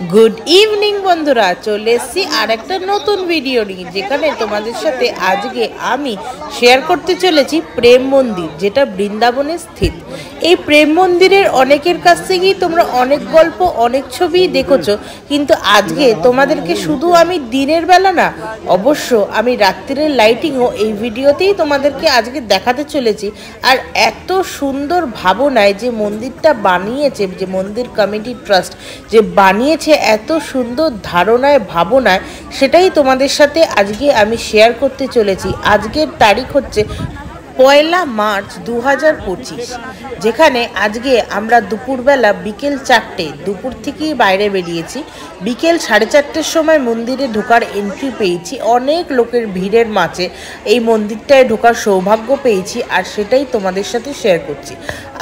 Good evening बंधुरा चले एसेছি আরেকটা নতুন ভিডিও নিয়ে যেখানে তোমাদের সাথে আজকে আমি শেয়ার করতে চলেছি প্রেম মন্দির যেটা বৃন্দাবনে স্থিত। এই প্রেম মন্দিরের অনেকের কাছ থেকেই তোমরা অনেক গল্প অনেক ছবি দেখেছো, কিন্তু আজকে তোমাদেরকে শুধু আমি দিনের বেলা না, অবশ্য আমি রাত্রির লাইটিংও এই ভিডিওতেই তোমাদেরকে আজকে দেখাতে চলেছি। আর এত সুন্দর ভাবনায় যে মন্দিরটা বানিয়েছে, যে মন্দির কমিটি ট্রাস্ট যে বানিয়েছে এত সুন্দর ধারণায় ভাবনায়, সেটাই তোমাদের সাথে আজকে আমি শেয়ার করতে চলেছি। আজকের তারিখ হচ্ছে 1 মার্চ 2025, যেখানে আজকে আমরা দুপুরবেলা বিকেল 4টে দুপুর থেকেই বাইরে বেরিয়েছি। বিকেল 4:30-র সময় মন্দিরে ঢোকার এন্ট্রি পেয়েছি। অনেক লোকের ভিড়ের মাঝে এই মন্দিরটায় ঢোকার সৌভাগ্য পেয়েছি, আর সেটাই তোমাদের সাথে শেয়ার করছি।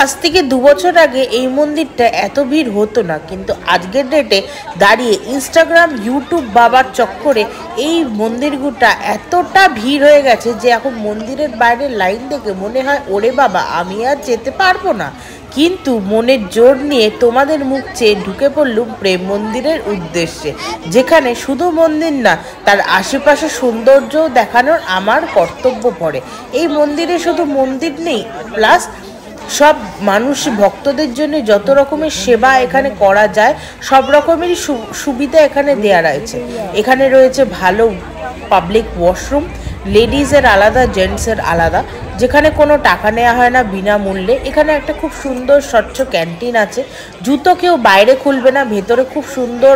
আজ থেকে 2 বছর আগে এই মন্দিরটা এত ভিড় হতো না, কিন্তু আজকের ডেটে দাঁড়িয়ে ইনস্টাগ্রাম ইউটিউব বাবার চক্করে এই মন্দিরগুলোটা এতটা ভিড় হয়ে গেছে যে এখন মন্দিরের বাইরে লাইন দেখে মনে হয় ওরে বাবা আমি আর যেতে পারবো না। কিন্তু মনের জোর নিয়ে তোমাদের মুখ চেয়ে ঢুকে পড়লুম প্রেম মন্দিরের উদ্দেশ্যে, যেখানে শুধু মন্দির না, তার আশেপাশে সৌন্দর্যও দেখানোর আমার কর্তব্য পড়ে। এই মন্দিরে শুধু মন্দির নেই, প্লাস সব মানুষ ভক্তদের জন্য যত রকমের সেবা এখানে করা যায় সব রকমেরই সুবিধা এখানে দেয়া রয়েছে। এখানে রয়েছে ভালো পাবলিক ওয়াশরুম, লেডিজের আলাদা, জেন্টসের আলাদা, যেখানে কোনো টাকা নেওয়া হয় না, বিনামূল্যে। এখানে একটা খুব সুন্দর স্বচ্ছ ক্যান্টিন আছে। জুতো কেউ বাইরে খুলবে না, ভেতরে খুব সুন্দর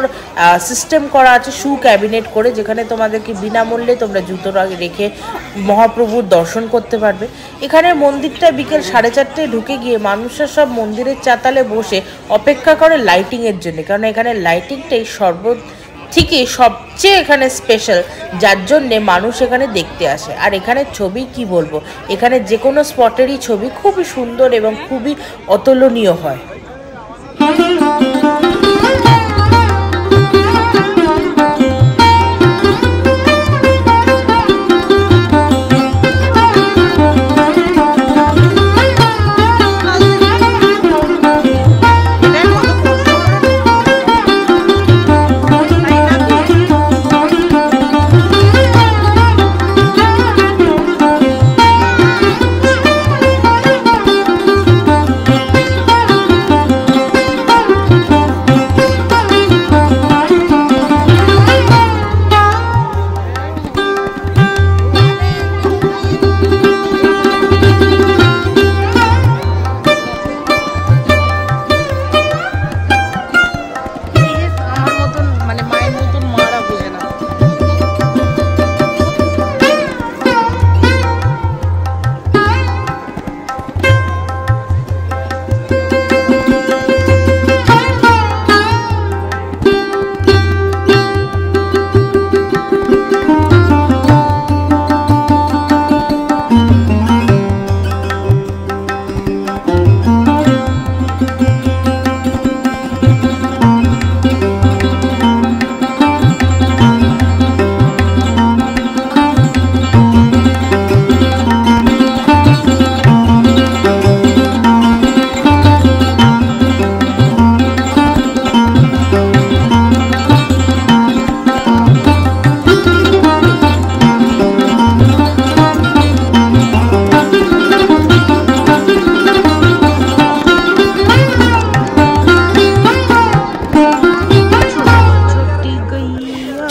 সিস্টেম করা আছে শু ক্যাবিনেট করে, যেখানে তোমাদেরকে বিনামূল্যে তোমরা জুতো রেখে মহাপ্রভুর দর্শন করতে পারবে। এখানে মন্দিরটা বিকেল 4:30টায় ঢুকে গিয়ে মানুষরা সব মন্দিরের চাতালে বসে অপেক্ষা করে লাইটিংয়ের জন্য, কারণ এখানে লাইটিংটাই থেকে সবচেয়ে এখানে স্পেশাল, যার জন্যে মানুষ এখানে দেখতে আসে। আর এখানে ছবি কি বলবো, এখানে যে কোনো স্পটেরই ছবি খুবই সুন্দর এবং খুবই অতুলনীয় হয়।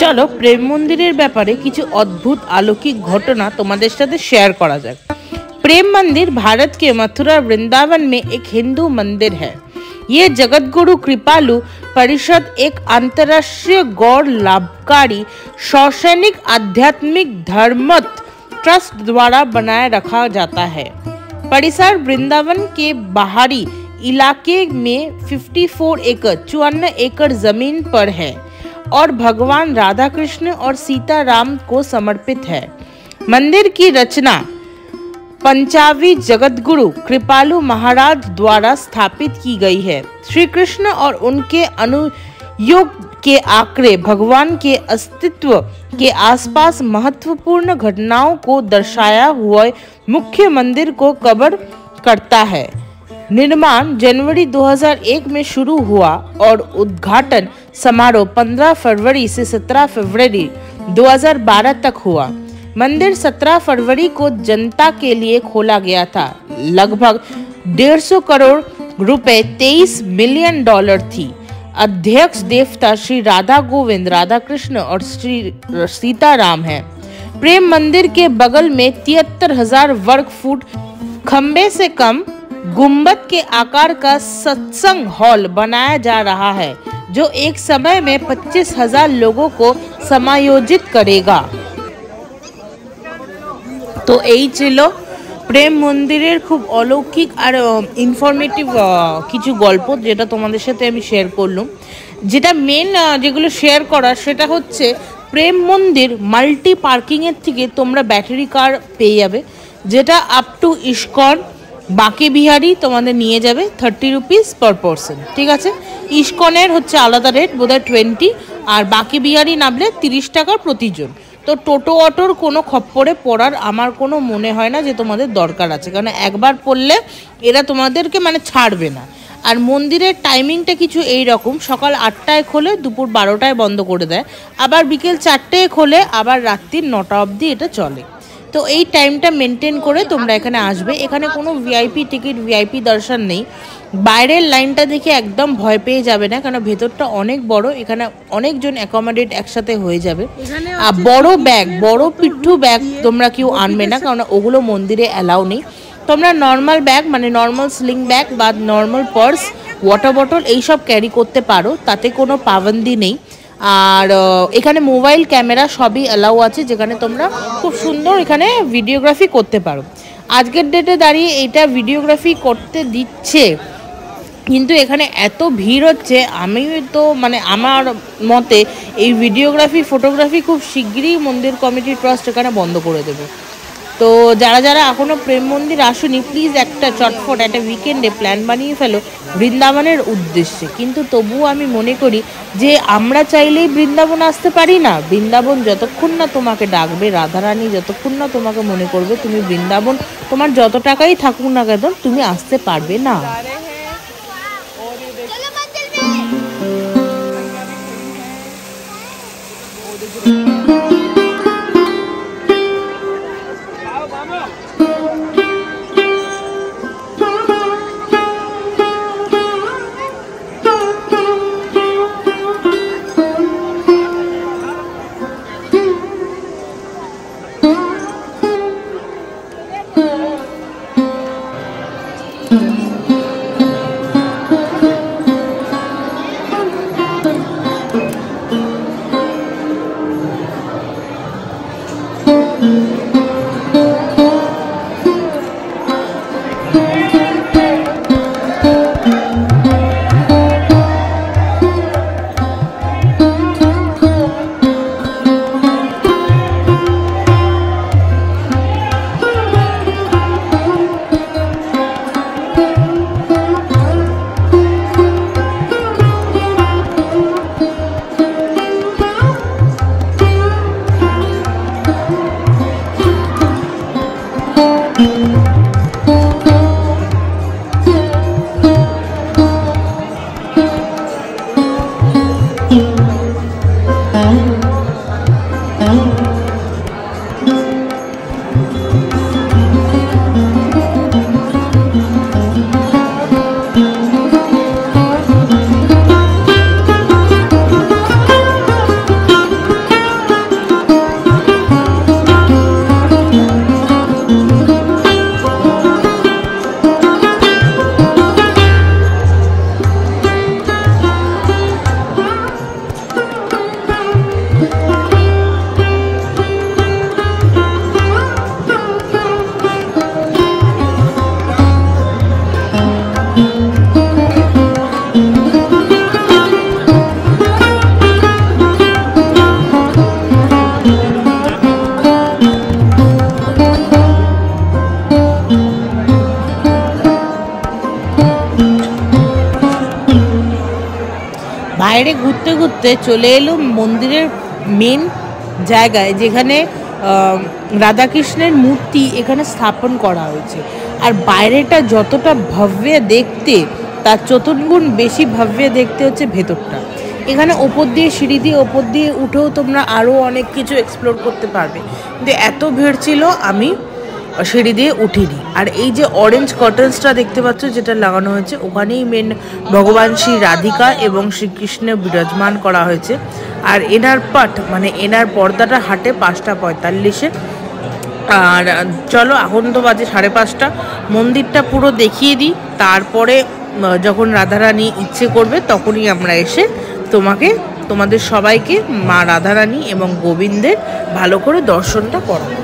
চলো প্রেম মন্দিরের ব্যাপারে কিছু অদ্ভুত अलौकिक घटना তোমাদের সাথে শেয়ার করা যাক। प्रेम मंदिर भारत के मथुरा वृंदावन में एक हिंदू मंदिर है। ये जगतगुरु कृपालु परिषद एक अंतरराष्ट्रीय गौर लाभकारी शैक्षणिक आध्यात्मिक धर्मत ट्रस्ट द्वारा बनाए रखा जाता है। परिसर वृंदावन के बाहरी इलाके में 54 एकड़ 54 एकड़ जमीन पर है और भगवान राधा कृष्ण और सीता राम को समर्पित है। मंदिर की रचना पंचावी जगतगुरु कृपालु महाराज द्वारा स्थापित की गई है। श्री कृष्ण और उनके अनुयायियों के आंकड़े भगवान के अस्तित्व के आसपास महत्वपूर्ण घटनाओं को दर्शाया हुआ मुख्य मंदिर को कवर करता है। निर्माण जनवरी 2001 में शुरू हुआ और उद्घाटन समारोह 15 फरवरी से 17 फरवरी 2012 तक हुआ। मंदिर 17 फरवरी को जनता के लिए खोला गया था। लगभग 150 करोड़ रुपए 23 मिलियन डॉलर थी। अध्यक्ष देवता श्री राधा गोविंद, राधा कृष्ण और श्री सीताराम है। प्रेम मंदिर के बगल में 73,000 वर्ग फुट खंबे से कम गुंबद के आकार का सत्संग हॉल बनाया जा रहा है, जो एक समय में 25,000 लोगों को समायोजित करेगा। तो এই ছিল প্রেম মন্দিরের খুব অলৌকিক আর ইনফরমেটিভ কিছু গল্প, যেটা তোমাদের সাথে আমি শেয়ার করলাম। যেটা মেন যেগুলো শেয়ার করার সেটা হচ্ছে প্রেম মন্দির মাল্টি পার্কিংয়ের থেকে তোমরা ব্যাটারি কার পেয়ে যাবে, যেটা আপ টু ইস্কন বাঁকে বিহারি তোমাদের নিয়ে যাবে 30 রুপিস পার পারসন। ঠিক আছে, ইস্কনের হচ্ছে আলাদা রেট, বোধহয় 20, আর বাঁকে বিহারি নামলে 30 টাকা প্রতিজন। তো টোটো অটোর কোনো খপ্পরে পড়ার আমার কোনো মনে হয় না যে তোমাদের দরকার আছে, কারণ একবার পড়লে এরা তোমাদেরকে মানে ছাড়বে না। আর মন্দিরের টাইমিংটা কিছু এই রকম, সকাল 8টায় খোলে, দুপুর 12টায় বন্ধ করে দেয়, আবার বিকেল 4টায় খোলে, আবার রাত্রির 9টা অবধি এটা চলে। তো এই টাইমটা মেনটেন করে তোমরা এখানে আসবে। এখানে কোনো ভিআইপি টিকিট, ভিআইপি দর্শন নেই। বাইরের লাইনটা দেখে একদম ভয় পেয়ে যাবে না, কারণ ভেতরটা অনেক বড়, এখানে অনেকজন অ্যাকোমোডেট একসাথে হয়ে যাবে। আর বড় ব্যাগ, বড় পিঠু ব্যাগ তোমরা কেউ আনবে না, কারণ ওগুলো মন্দিরে অ্যালাউ নেই। তোমরা নর্মাল ব্যাগ মানে নর্মাল স্লিং ব্যাগ বা নর্মাল পার্স, ওয়াটার বটল এইসব ক্যারি করতে পারো, তাতে কোনো পাবন্দি নেই। আর এখানে মোবাইল ক্যামেরা সবই অ্যালাউ আছে, যেখানে তোমরা খুব সুন্দর এখানে ভিডিওগ্রাফি করতে পারো। আজকের ডেটে দাঁড়িয়ে এটা ভিডিওগ্রাফি করতে দিচ্ছে, কিন্তু এখানে এত ভিড় হচ্ছে, আমি তো মানে আমার মতে এই ভিডিওগ্রাফি ফটোগ্রাফি খুব শিগগিরই মন্দির কমিটি ট্রাস্ট এখানে বন্ধ করে দেবে। তো যারা যারা এখনও প্রেম মন্দির আসুনি, প্লিজ একটা চটফট একটা উইকেন্ডে প্ল্যান বানিয়ে ফেলো বৃন্দাবনের উদ্দেশ্যে। কিন্তু তবুও আমি মনে করি যে আমরা চাইলেই বৃন্দাবন আসতে পারি না। বৃন্দাবন যতক্ষণ না তোমাকে ডাকবে, রাধারানী যতক্ষণ না তোমাকে মনে করবে, তুমি বৃন্দাবন তোমার যত টাকাই থাকুক না কেন তুমি আসতে পারবে না। বাইরে ঘুরতে ঘুরতে চলে এলো মন্দিরের মেন জায়গায়, যেখানে রাধাকৃষ্ণের মূর্তি এখানে স্থাপন করা হয়েছে। আর বাইরেটা যতটা ভব্য দেখতে, তার চতুর্গুণ বেশি ভব্য দেখতে হচ্ছে ভেতরটা। এখানে ওপর দিয়ে সিঁড়ি দিয়ে ওপর দিয়ে উঠেও তোমরা আরও অনেক কিছু এক্সপ্লোর করতে পারবে, কিন্তু এত ভিড় ছিল আমি সিঁড়ি দিয়ে উঠিনি। আর এই যে অরেঞ্জ কার্টেন্সটা দেখতে পাচ্ছ যেটা লাগানো হয়েছে, ওখানেই মেন ভগবান শ্রী রাধিকা এবং শ্রীকৃষ্ণের বিরাজমান করা হয়েছে। আর এনার পাট মানে এনার পর্দাটা হাটে 5:45-এ। আর চলো এখন তো বাজে 5:30, মন্দিরটা পুরো দেখিয়ে দিই, তারপরে যখন রাধারানী ইচ্ছে করবে তখনই আমরা এসে তোমাদের সবাইকে মা রাধারানী এবং গোবিন্দের ভালো করে দর্শনটা করাবো।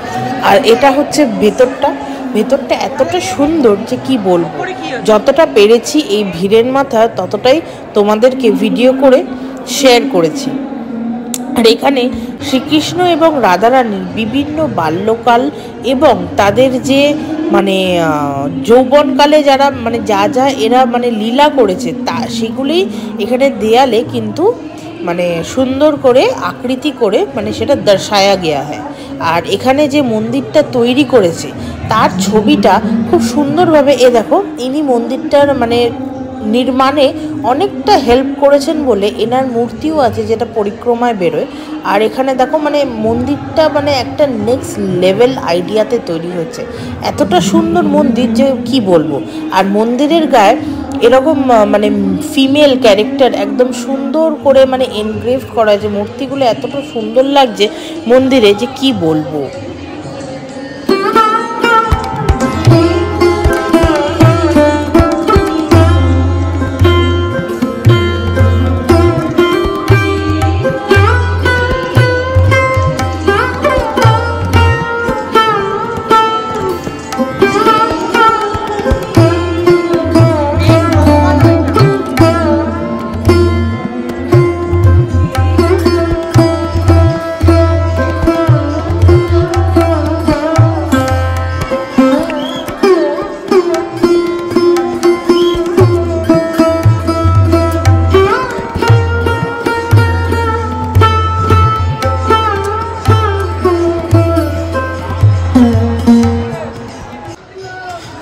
আর এটা হচ্ছে ভেতরটা এতটা সুন্দর যে কি বলবো, যতটা পেরেছি এই ভিড়ের মাথায় ততটাই তোমাদেরকে ভিডিও করে শেয়ার করেছি। আর এখানে শ্রীকৃষ্ণ এবং রাধারানীর বিভিন্ন বাল্যকাল এবং তাদের যে মানে যৌবনকালে যারা মানে যা এরা মানে লীলা করেছে তা সেগুলোই এখানে দেয়ালে কিন্তু মানে সুন্দর করে আকৃতি করে মানে সেটা দর্শায়া গিয়া হয়। আর এখানে যে মন্দিরটা তৈরি করেছে তার ছবিটা খুব সুন্দরভাবে দেখো, ইনি মন্দিরটার মানে নির্মাণে অনেকটা হেল্প করেছেন বলে এনার মূর্তিও আছে যেটা পরিক্রমায় বেরোয়। আর এখানে দেখো মানে মন্দিরটা মানে একটা নেক্সট লেভেল আইডিয়াতে তৈরি হয়েছে, এতটা সুন্দর মন্দির যে কি বলবো। আর মন্দিরের গায়ে এরকম মানে ফিমেল ক্যারেক্টার একদম সুন্দর করে মানে এনগ্রেভ করা, যে মূর্তিগুলো এতটা সুন্দর লাগছে মন্দিরে যে কি বলবো।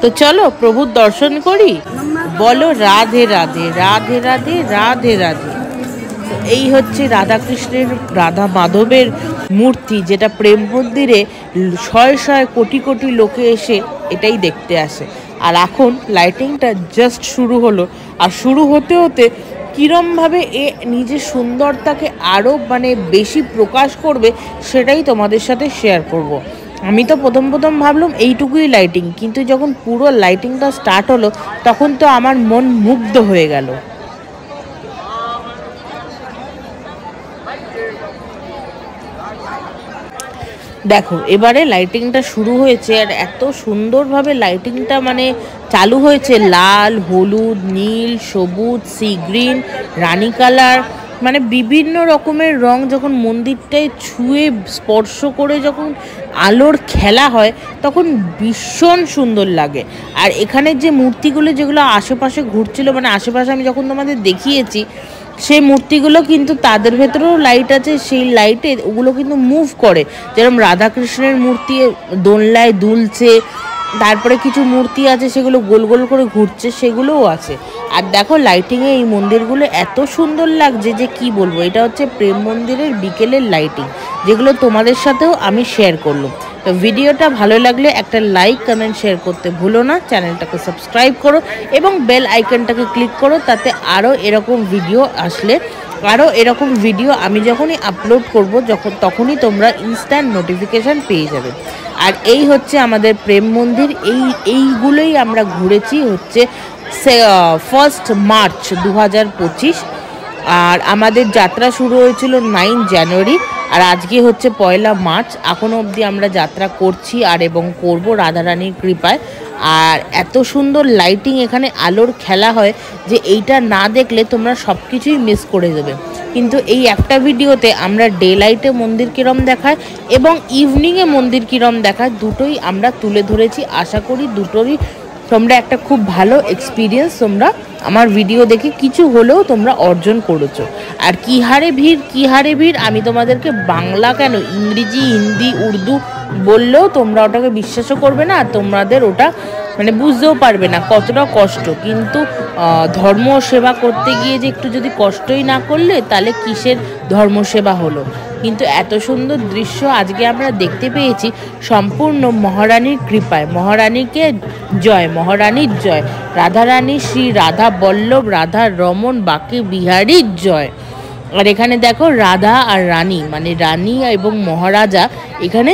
তো চলো প্রভুর দর্শন করি, বলো রাধে রাধে রাধে রাধে রাধে রাধে। তো এই হচ্ছে রাধাকৃষ্ণের রাধা মাধবের মূর্তি, যেটা প্রেম মন্দিরে শয়ে কোটি কোটি লোকে এসে এটাই দেখতে আসে। আর এখন লাইটিংটা জাস্ট শুরু হলো, আর শুরু হতে হতে কীরমভাবে এ নিজের সুন্দরতাকে আরও মানে বেশি প্রকাশ করবে সেটাই তোমাদের সাথে শেয়ার করব। আমি তো প্রথম ভাবলাম এইটুকুই লাইটিং, কিন্তু যখন পুরো লাইটিংটা স্টার্ট হলো তখন তো আমার মন মুগ্ধ হয়ে গেল। দেখো এবারে লাইটিংটা শুরু হয়েছে, আর এত সুন্দরভাবে লাইটিংটা মানে চালু হয়েছে, লাল, হলুদ, নীল, সবুজ, সি গ্রিন, রানী কালার, মানে বিভিন্ন রকমের রং যখন মন্দিরটায় ছুঁয়ে স্পর্শ করে যখন আলোর খেলা হয় তখন ভীষণ সুন্দর লাগে। আর এখানের যে মূর্তিগুলো যেগুলো আশেপাশে ঘুরছিল, মানে আশেপাশে আমি যখন তোমাদের দেখিয়েছি সেই মূর্তিগুলো কিন্তু তাদের ভেতরেও লাইট আছে, সেই লাইটে ওগুলো কিন্তু মুভ করে, যেরকম রাধাকৃষ্ণের মূর্তি দোলনায় দুলছে, তারপরে কিছু মূর্তি আছে সেগুলো গোল গোল করে ঘুরছে, সেগুলোও আছে। আর দেখো লাইটিংয়ে এই মন্দিরগুলো এত সুন্দর লাগছে যে কি বলবো। এটা হচ্ছে প্রেম মন্দিরের বিকেলের লাইটিং, যেগুলো তোমাদের সাথেও আমি শেয়ার করলাম। তো ভিডিওটা ভালো লাগলে একটা লাইক, কমেন্ট, শেয়ার করতে ভুলো না। চ্যানেলটাকে সাবস্ক্রাইব করো এবং বেল আইকনটাকে ক্লিক করো, তাতে আরও এরকম ভিডিও আসলে এরকম ভিডিও আমি যখনই আপলোড করব তখনই তোমরা ইনস্ট্যান্ট নোটিফিকেশান পেয়ে যাবে। আর এই হচ্ছে আমাদের প্রেম মন্দির, এইগুলোই আমরা ঘুরেছি হচ্ছে 1 মার্চ 2025। আর আমাদের যাত্রা শুরু হয়েছিল 9 জানুয়ারি, আর আজকে হচ্ছে 1 মার্চ। এখনও অবধি আমরা যাত্রা করছি আর এবং করব রাধারানীর কৃপায়। আর এত সুন্দর লাইটিং, এখানে আলোর খেলা হয় যে এইটা না দেখলে তোমরা সব কিছুই মিস করে দেবে। কিন্তু এই একটা ভিডিওতে আমরা ডে লাইটে মন্দির কিরম দেখায় এবং ইভিনিংয়ে মন্দির কিরম দেখায় দুটোই আমরা তুলে ধরেছি। আশা করি দুটোরই তোমরা একটা খুব ভালো এক্সপিরিয়েন্স তোমরা আমার ভিডিও দেখে কিছু হলেও তোমরা অর্জন করেছো। আর কী হারে ভিড় আমি তোমাদেরকে বাংলা কেন ইংরেজি, হিন্দি, উর্দু বললেও তোমরা ওটাকে বিশ্বাসও করবে না, আর তোমাদের ওটা মানে বুঝতেও পারবে না কতটা কষ্ট। কিন্তু ধর্ম সেবা করতে গিয়ে যে একটু যদি কষ্টই না করলে তাহলে কিসের ধর্ম সেবা হলো। কিন্তু এত সুন্দর দৃশ্য আজকে আমরা দেখতে পেয়েছি সম্পূর্ণ মহারানীর কৃপায়। মহারানীকে জয়, মহারানীর জয়, রাধারানী শ্রী রাধা বল্লভ রাধা রমন বাঁকে বিহারীর জয়। আর এখানে দেখো রাধা আর রানী, মানে রানী এবং মহারাজা এখানে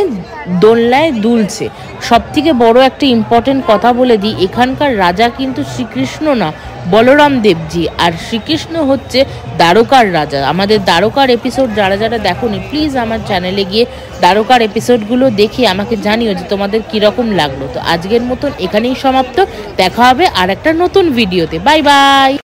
দোলনায় দুলছে। সব থেকে বড় একটা ইম্পর্টেন্ট কথা বলে দিই, এখানকার রাজা কিন্তু শ্রীকৃষ্ণ না, বলরাম দেবজি। আর শ্রীকৃষ্ণ হচ্ছে দ্বারকার রাজা। আমাদের দ্বারকার এপিসোড যারা যারা দেখোনি প্লিজ আমার চ্যানেলে গিয়ে দ্বারকার এপিসোডগুলো দেখে আমাকে জানিও যে তোমাদের কীরকম লাগলো। তো আজকের মতন এখানেই সমাপ্ত, দেখা হবে আর একটা নতুন ভিডিওতে। Bye bye.